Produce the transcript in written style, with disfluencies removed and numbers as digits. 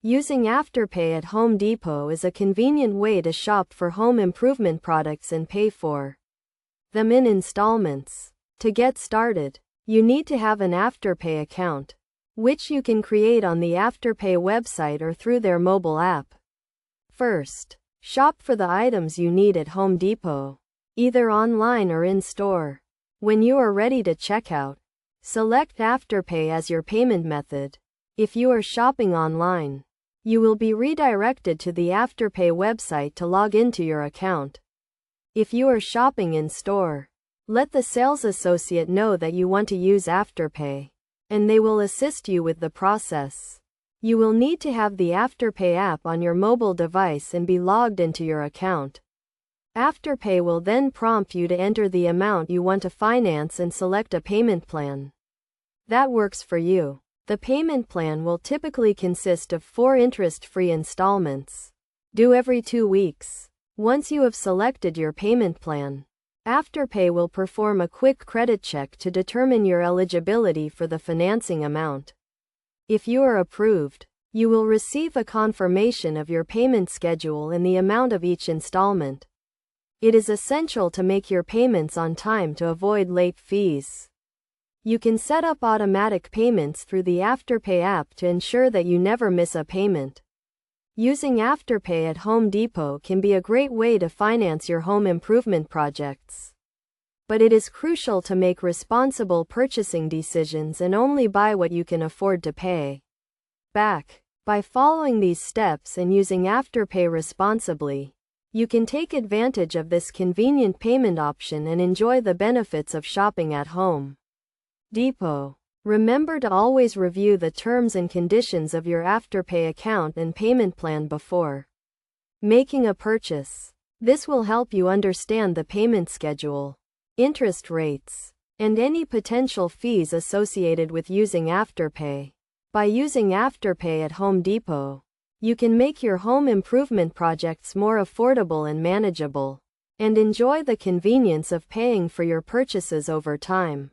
Using Afterpay at Home Depot is a convenient way to shop for home improvement products and pay for them in installments. To get started, you need to have an Afterpay account, which you can create on the Afterpay website or through their mobile app. First, shop for the items you need at Home Depot, either online or in store. When you are ready to check out, select Afterpay as your payment method. If you are shopping online, you will be redirected to the Afterpay website to log into your account. If you are shopping in store, let the sales associate know that you want to use Afterpay, and they will assist you with the process. You will need to have the Afterpay app on your mobile device and be logged into your account. Afterpay will then prompt you to enter the amount you want to finance and select a payment plan that works for you. The payment plan will typically consist of 4 interest-free installments, due every 2 weeks. Once you have selected your payment plan, Afterpay will perform a quick credit check to determine your eligibility for the financing amount. If you are approved, you will receive a confirmation of your payment schedule and the amount of each installment. It is essential to make your payments on time to avoid late fees. You can set up automatic payments through the Afterpay app to ensure that you never miss a payment. Using Afterpay at Home Depot can be a great way to finance your home improvement projects. But it is crucial to make responsible purchasing decisions and only buy what you can afford to pay back. By following these steps and using Afterpay responsibly, you can take advantage of this convenient payment option and enjoy the benefits of shopping at Home Depot. Remember to always review the terms and conditions of your Afterpay account and payment plan before making a purchase. This will help you understand the payment schedule, interest rates, and any potential fees associated with using Afterpay. By using Afterpay at Home Depot, you can make your home improvement projects more affordable and manageable, and enjoy the convenience of paying for your purchases over time.